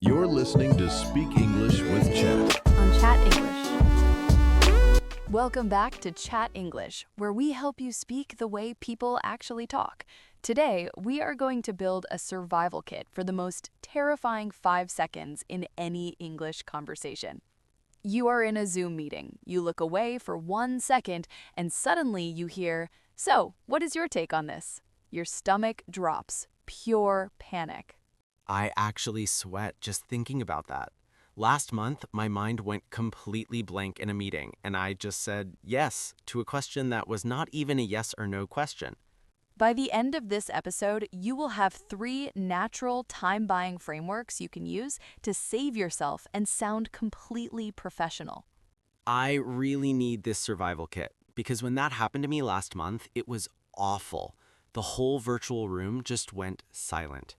You're listening to Speak English with Chat. On Chat English. Welcome back to Chat English, where we help you speak the way people actually talk. Today, we are going to build a survival kit for the most terrifying 5 seconds in any English conversation. You are in a Zoom meeting. You look away for 1 second, and suddenly you hear, "So, what is your take on this?" Your stomach drops. Pure panic. I actually sweat just thinking about that. Last month, my mind went completely blank in a meeting, and I just said yes to a question that was not even a yes or no question. By the end of this episode, you will have 3 natural time-buying frameworks you can use to save yourself and sound completely professional. I really need this survival kit because when that happened to me last month, it was awful. The whole virtual room just went silent.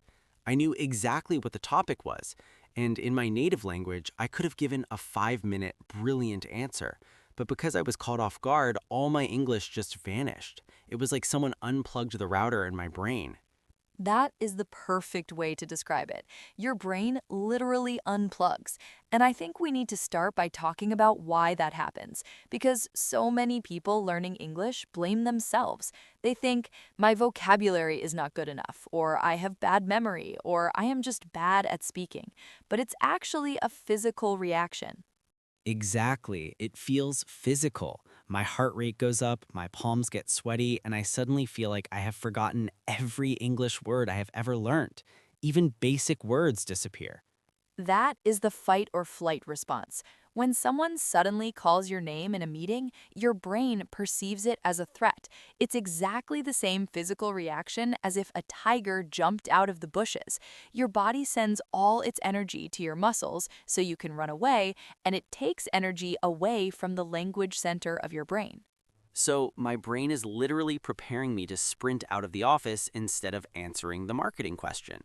I knew exactly what the topic was, and in my native language, I could have given a 5-minute brilliant answer. But because I was caught off guard, all my English just vanished. It was like someone unplugged the router in my brain. That is the perfect way to describe it. Your brain literally unplugs. And I think we need to start by talking about why that happens, because so many people learning English blame themselves. They think, my vocabulary is not good enough, or I have bad memory, or I am just bad at speaking. But it's actually a physical reaction. Exactly. It feels physical. My heart rate goes up, my palms get sweaty, and I suddenly feel like I have forgotten every English word I have ever learned. Even basic words disappear. That is the fight or flight response. When someone suddenly calls your name in a meeting, your brain perceives it as a threat. It's exactly the same physical reaction as if a tiger jumped out of the bushes. Your body sends all its energy to your muscles so you can run away, and it takes energy away from the language center of your brain. So my brain is literally preparing me to sprint out of the office instead of answering the marketing question.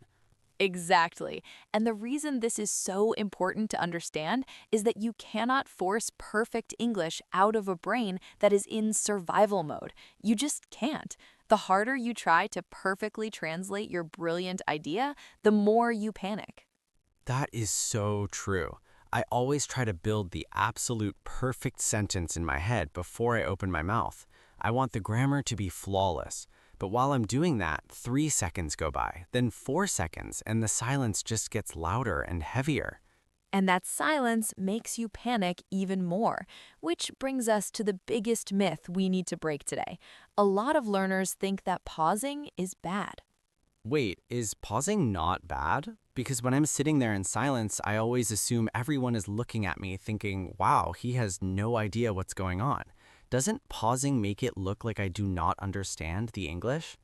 Exactly. And the reason this is so important to understand is that you cannot force perfect English out of a brain that is in survival mode. You just can't. The harder you try to perfectly translate your brilliant idea, the more you panic. That is so true. I always try to build the absolute perfect sentence in my head before I open my mouth. I want the grammar to be flawless. But while I'm doing that, 3 seconds go by, then 4 seconds, and the silence just gets louder and heavier. And that silence makes you panic even more, which brings us to the biggest myth we need to break today. A lot of learners think that pausing is bad. Wait, is pausing not bad? Because when I'm sitting there in silence, I always assume everyone is looking at me thinking, wow, he has no idea what's going on. Doesn't pausing make it look like I do not understand the English?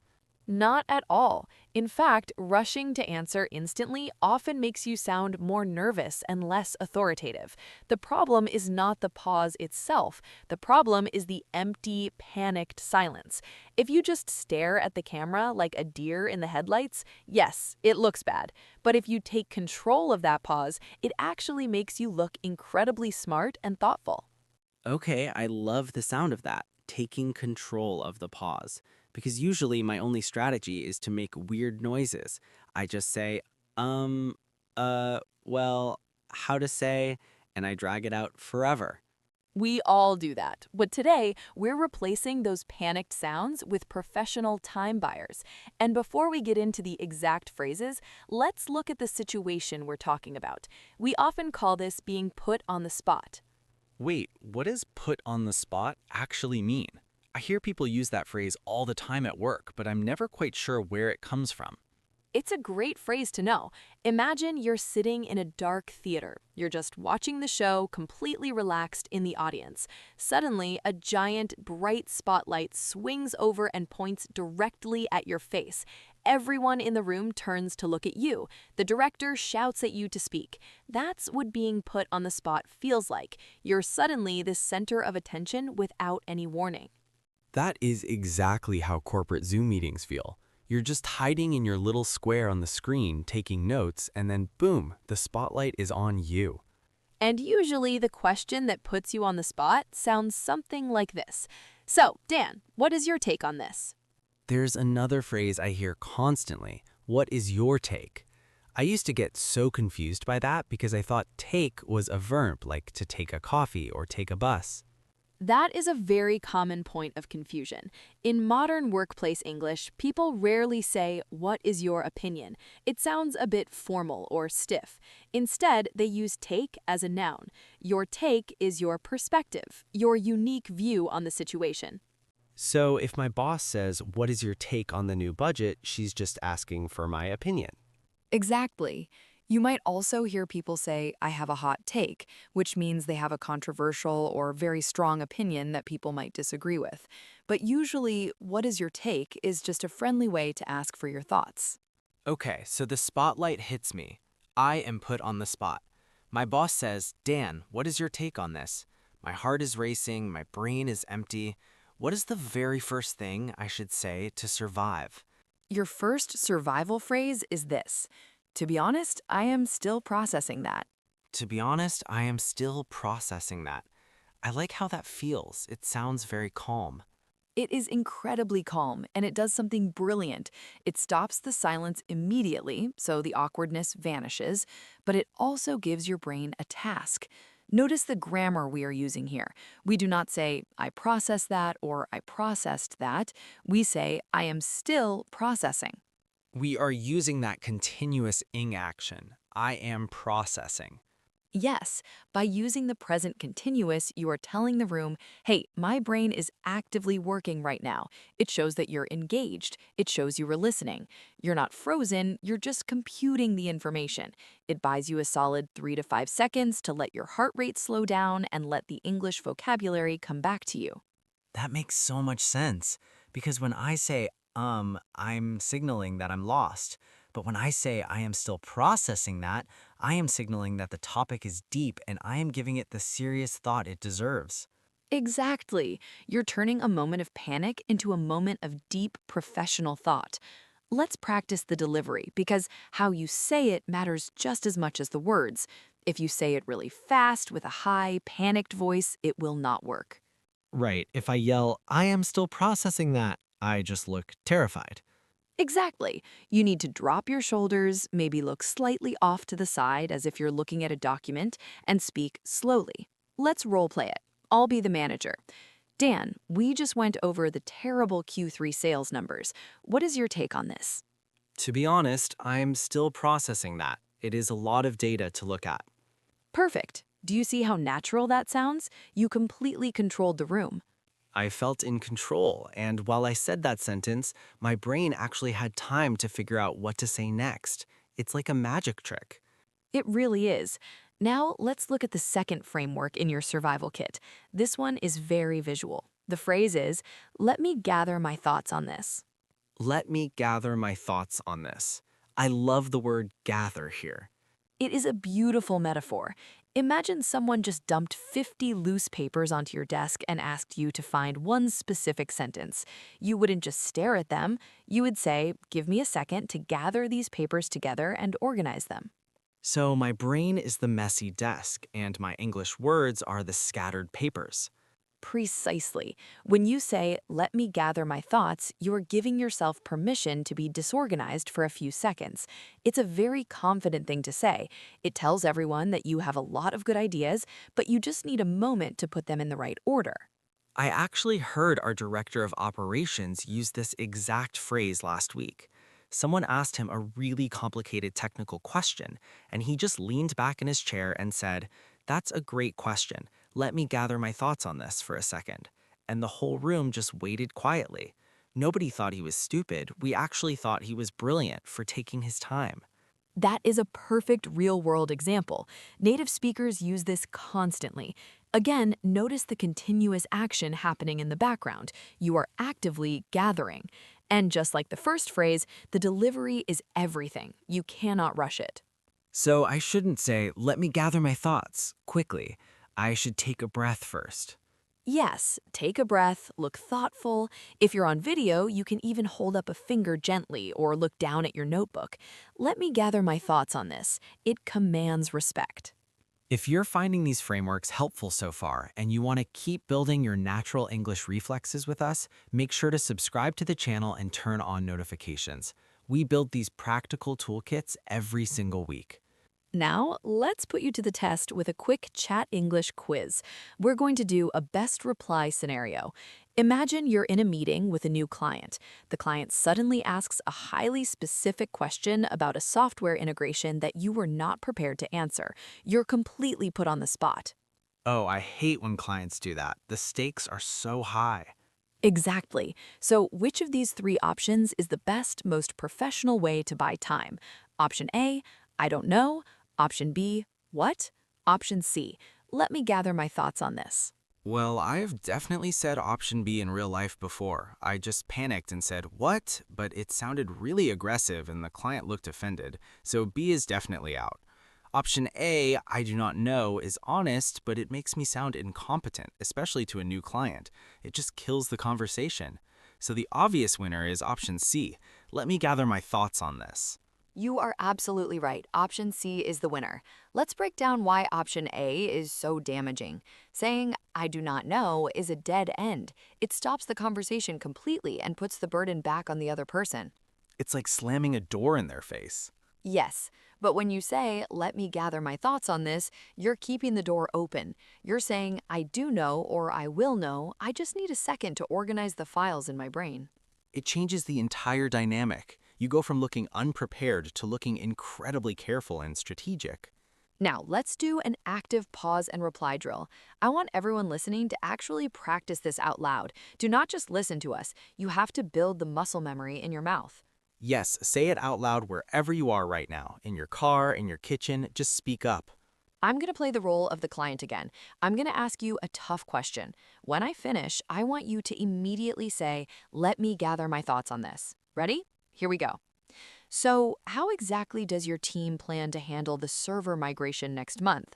Not at all. In fact, rushing to answer instantly often makes you sound more nervous and less authoritative. The problem is not the pause itself. The problem is the empty, panicked silence. If you just stare at the camera like a deer in the headlights, yes, it looks bad. But if you take control of that pause, it actually makes you look incredibly smart and thoughtful. Okay, I love the sound of that, taking control of the pause. Because usually my only strategy is to make weird noises. I just say, well, how to say, and I drag it out forever. We all do that. But today, we're replacing those panicked sounds with professional time buyers. And before we get into the exact phrases, let's look at the situation we're talking about. We often call this being put on the spot. Wait, what does put on the spot actually mean? I hear people use that phrase all the time at work, but I'm never quite sure where it comes from. It's a great phrase to know. Imagine you're sitting in a dark theater. You're just watching the show, completely relaxed in the audience. Suddenly, a giant, bright spotlight swings over and points directly at your face. Everyone in the room turns to look at you. The director shouts at you to speak. That's what being put on the spot feels like. You're suddenly the center of attention without any warning. That is exactly how corporate Zoom meetings feel. You're just hiding in your little square on the screen, taking notes, and then boom, the spotlight is on you. And usually the question that puts you on the spot sounds something like this. So, Dan, what is your take on this? There's another phrase I hear constantly. What is your take? I used to get so confused by that because I thought take was a verb, like to take a coffee or take a bus. That is a very common point of confusion. In modern workplace English, people rarely say, "What is your opinion?" It sounds a bit formal or stiff. Instead, they use take as a noun. Your take is your perspective, your unique view on the situation. So if my boss says, "What is your take on the new budget?" she's just asking for my opinion. Exactly. You might also hear people say, "I have a hot take," which means they have a controversial or very strong opinion that people might disagree with. But usually, "What is your take?" is just a friendly way to ask for your thoughts. Okay, so the spotlight hits me. I am put on the spot. My boss says, "Dan, what is your take on this?" My heart is racing, my brain is empty. What is the very first thing I should say to survive? Your first survival phrase is this: "To be honest, I am still processing that." To be honest, I am still processing that. I like how that feels. It sounds very calm. It is incredibly calm, and it does something brilliant. It stops the silence immediately, so the awkwardness vanishes, but it also gives your brain a task. Notice the grammar we are using here. We do not say, "I processed that" or "I processed that." We say, "I am still processing." We are using that continuous ing action. I am processing. Yes, by using the present continuous, you are telling the room, "Hey, my brain is actively working right now." It shows that you're engaged. It shows you were listening. You're not frozen, you're just computing the information. It buys you a solid 3 to 5 seconds to let your heart rate slow down and let the English vocabulary come back to you. That makes so much sense. Because when I say, I'm signaling that I'm lost. But when I say I am still processing that, I am signaling that the topic is deep and I am giving it the serious thought it deserves. Exactly. You're turning a moment of panic into a moment of deep professional thought. Let's practice the delivery because how you say it matters just as much as the words. If you say it really fast with a high, panicked voice, it will not work. Right. If I yell, "I am still processing that," I just look terrified. Exactly. You need to drop your shoulders, maybe look slightly off to the side as if you're looking at a document, and speak slowly. Let's role play it. I'll be the manager. Dan, we just went over the terrible Q3 sales numbers. What is your take on this? To be honest, I'm still processing that. It is a lot of data to look at. Perfect. Do you see how natural that sounds? You completely controlled the room. I felt in control, and while I said that sentence, my brain actually had time to figure out what to say next. It's like a magic trick. It really is. Now, let's look at the second framework in your survival kit. This one is very visual. The phrase is, "Let me gather my thoughts on this." Let me gather my thoughts on this. I love the word gather here. It is a beautiful metaphor. Imagine someone just dumped 50 loose papers onto your desk and asked you to find one specific sentence. You wouldn't just stare at them. You would say, "Give me a second to gather these papers together and organize them." So my brain is the messy desk, and my English words are the scattered papers. Precisely. When you say, "Let me gather my thoughts," you're giving yourself permission to be disorganized for a few seconds. It's a very confident thing to say. It tells everyone that you have a lot of good ideas, but you just need a moment to put them in the right order. I actually heard our director of operations use this exact phrase last week. Someone asked him a really complicated technical question, and he just leaned back in his chair and said, "That's a great question. Let me gather my thoughts on this for a second." And the whole room just waited quietly. Nobody thought he was stupid. We actually thought he was brilliant for taking his time. That is a perfect real-world example. Native speakers use this constantly. Again, notice the continuous action happening in the background. You are actively gathering. And just like the first phrase, the delivery is everything. You cannot rush it. So I shouldn't say, "Let me gather my thoughts," quickly. I should take a breath first. Yes, take a breath, look thoughtful. If you're on video, you can even hold up a finger gently or look down at your notebook. "Let me gather my thoughts on this." It commands respect. If you're finding these frameworks helpful so far and you want to keep building your natural English reflexes with us, make sure to subscribe to the channel and turn on notifications. We build these practical toolkits every single week. Now, let's put you to the test with a quick Chat English quiz. We're going to do a best reply scenario. Imagine you're in a meeting with a new client. The client suddenly asks a highly specific question about a software integration that you were not prepared to answer. You're completely put on the spot. Oh, I hate when clients do that. The stakes are so high. Exactly. So, which of these three options is the best, most professional way to buy time? Option A, I don't know. Option B, what? Option C, let me gather my thoughts on this. Well, I've definitely said option B in real life before. I just panicked and said, "What?" But it sounded really aggressive and the client looked offended, so B is definitely out. Option A, I do not know, is honest, but it makes me sound incompetent, especially to a new client. It just kills the conversation. So the obvious winner is option C. Let me gather my thoughts on this. You are absolutely right. Option C is the winner. Let's break down why option A is so damaging. Saying, I do not know, is a dead end. It stops the conversation completely and puts the burden back on the other person. It's like slamming a door in their face. Yes, but when you say, let me gather my thoughts on this, you're keeping the door open. You're saying, I do know or I will know, I just need a second to organize the files in my brain. It changes the entire dynamic. You go from looking unprepared to looking incredibly careful and strategic. Now, let's do an active pause and reply drill. I want everyone listening to actually practice this out loud. Do not just listen to us. You have to build the muscle memory in your mouth. Yes, say it out loud wherever you are right now. In your car, in your kitchen, just speak up. I'm going to play the role of the client again. I'm going to ask you a tough question. When I finish, I want you to immediately say, let me gather my thoughts on this. Ready? Here we go. So, how exactly does your team plan to handle the server migration next month?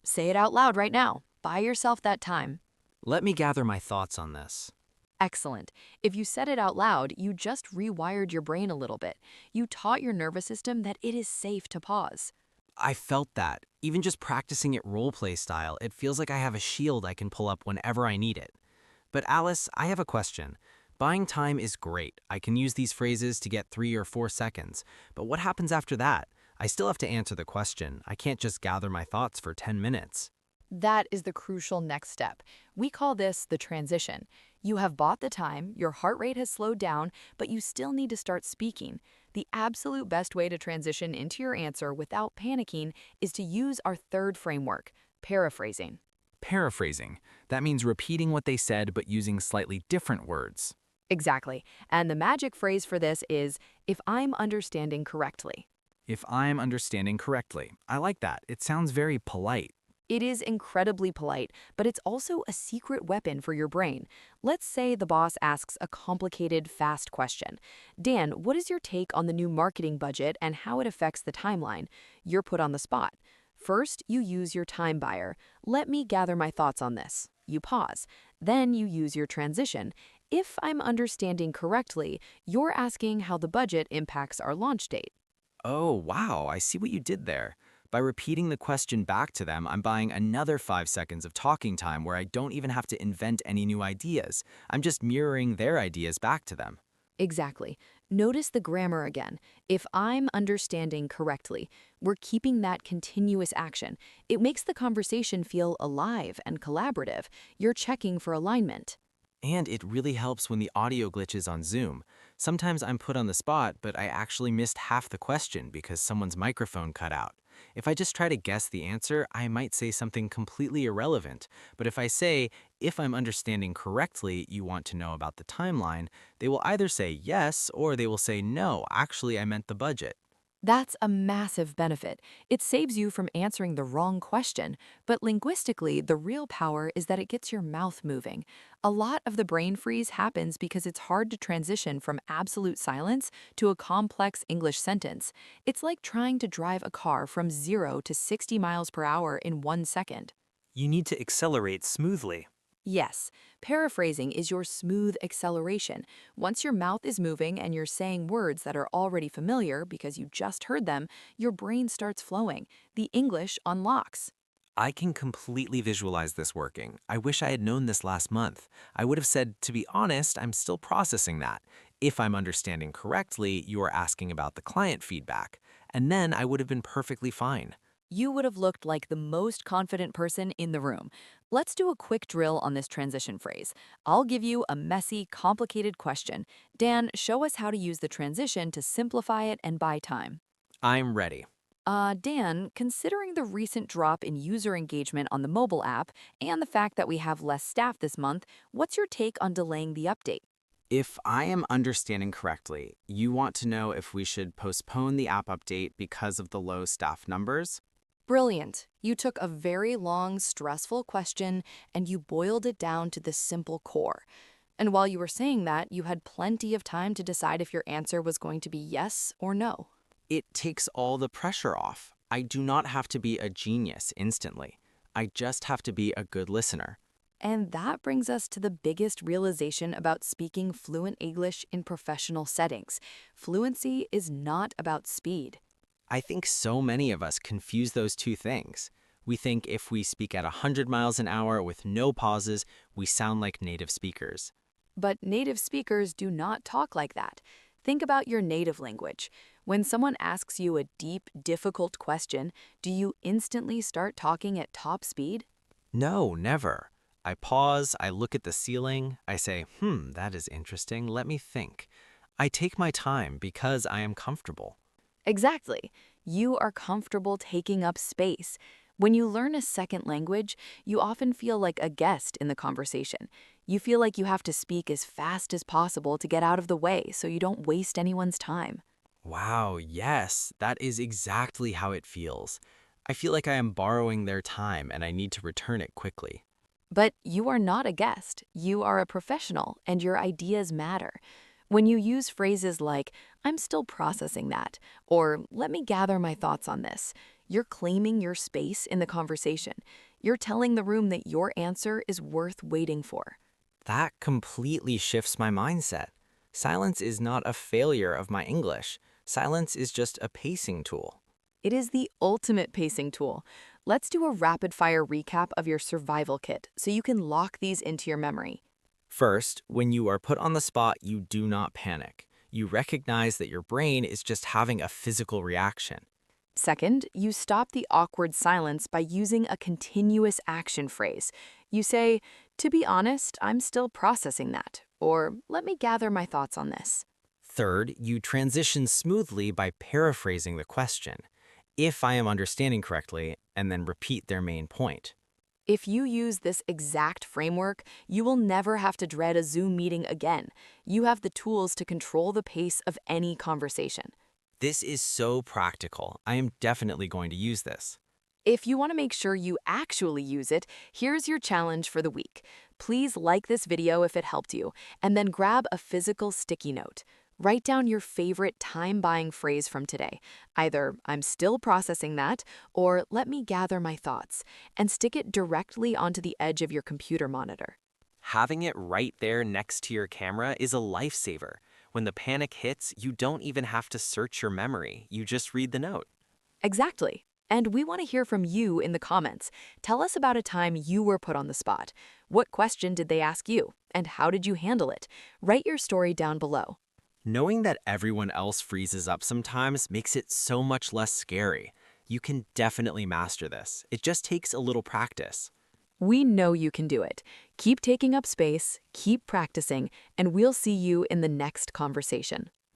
Say it out loud right now. Buy yourself that time. Let me gather my thoughts on this. Excellent. If you said it out loud, you just rewired your brain a little bit. You taught your nervous system that it is safe to pause. I felt that. Even just practicing it roleplay style, it feels like I have a shield I can pull up whenever I need it. But Alice, I have a question. Buying time is great. I can use these phrases to get 3 or 4 seconds. But what happens after that? I still have to answer the question. I can't just gather my thoughts for 10 minutes. That is the crucial next step. We call this the transition. You have bought the time, your heart rate has slowed down, but you still need to start speaking. The absolute best way to transition into your answer without panicking is to use our third framework, paraphrasing. Paraphrasing. That means repeating what they said but using slightly different words. Exactly. And the magic phrase for this is, if I'm understanding correctly. If I'm understanding correctly. I like that. It sounds very polite. It is incredibly polite, but it's also a secret weapon for your brain. Let's say the boss asks a complicated, fast question. Dan, what is your take on the new marketing budget and how it affects the timeline? You're put on the spot. First, you use your time buyer. Let me gather my thoughts on this. You pause. Then you use your transition. If I'm understanding correctly, you're asking how the budget impacts our launch date. Oh, wow, I see what you did there. By repeating the question back to them, I'm buying another 5 seconds of talking time where I don't even have to invent any new ideas. I'm just mirroring their ideas back to them. Exactly. Notice the grammar again. If I'm understanding correctly, we're keeping that continuous action. It makes the conversation feel alive and collaborative. You're checking for alignment. And it really helps when the audio glitches on Zoom. Sometimes I'm put on the spot, but I actually missed half the question because someone's microphone cut out. If I just try to guess the answer, I might say something completely irrelevant. But if I say, if I'm understanding correctly, you want to know about the timeline, they will either say yes or they will say no, actually I meant the budget. That's a massive benefit. It saves you from answering the wrong question, but linguistically, the real power is that it gets your mouth moving. A lot of the brain freeze happens because it's hard to transition from absolute silence to a complex English sentence. It's like trying to drive a car from 0 to 60 miles per hour in 1 second. You need to accelerate smoothly. Yes, paraphrasing is your smooth acceleration. Once your mouth is moving and you're saying words that are already familiar because you just heard them, your brain starts flowing. The English unlocks. I can completely visualize this working. I wish I had known this last month. I would have said, to be honest, I'm still processing that. If I'm understanding correctly, you are asking about the client feedback. And then I would have been perfectly fine. You would have looked like the most confident person in the room. Let's do a quick drill on this transition phrase. I'll give you a messy, complicated question. Dan, show us how to use the transition to simplify it and buy time. I'm ready. Dan, considering the recent drop in user engagement on the mobile app and the fact that we have less staff this month, what's your take on delaying the update? If I am understanding correctly, you want to know if we should postpone the app update because of the low staff numbers? Brilliant. You took a very long, stressful question and you boiled it down to the simple core. And while you were saying that, you had plenty of time to decide if your answer was going to be yes or no. It takes all the pressure off. I do not have to be a genius instantly. I just have to be a good listener. And that brings us to the biggest realization about speaking fluent English in professional settings. Fluency is not about speed. I think so many of us confuse those two things. We think if we speak at 100 miles an hour with no pauses, we sound like native speakers. But native speakers do not talk like that. Think about your native language. When someone asks you a deep, difficult question, do you instantly start talking at top speed? No, never. I pause, I look at the ceiling, I say, that is interesting, let me think. I take my time because I am comfortable. Exactly. You are comfortable taking up space. When you learn a second language, you often feel like a guest in the conversation. You feel like you have to speak as fast as possible to get out of the way so you don't waste anyone's time. Wow, yes, that is exactly how it feels. I feel like I am borrowing their time and I need to return it quickly. But you are not a guest. You are a professional, and your ideas matter. When you use phrases like, I'm still processing that, or let me gather my thoughts on this, you're claiming your space in the conversation. You're telling the room that your answer is worth waiting for. That completely shifts my mindset. Silence is not a failure of my English. Silence is just a pacing tool. It is the ultimate pacing tool. Let's do a rapid-fire recap of your survival kit so you can lock these into your memory. First, when you are put on the spot, you do not panic. You recognize that your brain is just having a physical reaction. Second, you stop the awkward silence by using a continuous action phrase. You say, to be honest, I'm still processing that, or let me gather my thoughts on this. Third, you transition smoothly by paraphrasing the question, if I am understanding correctly, and then repeat their main point. If you use this exact framework, you will never have to dread a Zoom meeting again. You have the tools to control the pace of any conversation. This is so practical. I am definitely going to use this. If you want to make sure you actually use it, here's your challenge for the week. Please like this video if it helped you, and then grab a physical sticky note. Write down your favorite time-buying phrase from today, either I'm still processing that or let me gather my thoughts, and stick it directly onto the edge of your computer monitor. Having it right there next to your camera is a lifesaver. When the panic hits, you don't even have to search your memory. You just read the note. Exactly. And we want to hear from you in the comments. Tell us about a time you were put on the spot. What question did they ask you? And how did you handle it? Write your story down below. Knowing that everyone else freezes up sometimes makes it so much less scary. You can definitely master this. It just takes a little practice. We know you can do it. Keep taking up space, keep practicing, and we'll see you in the next conversation.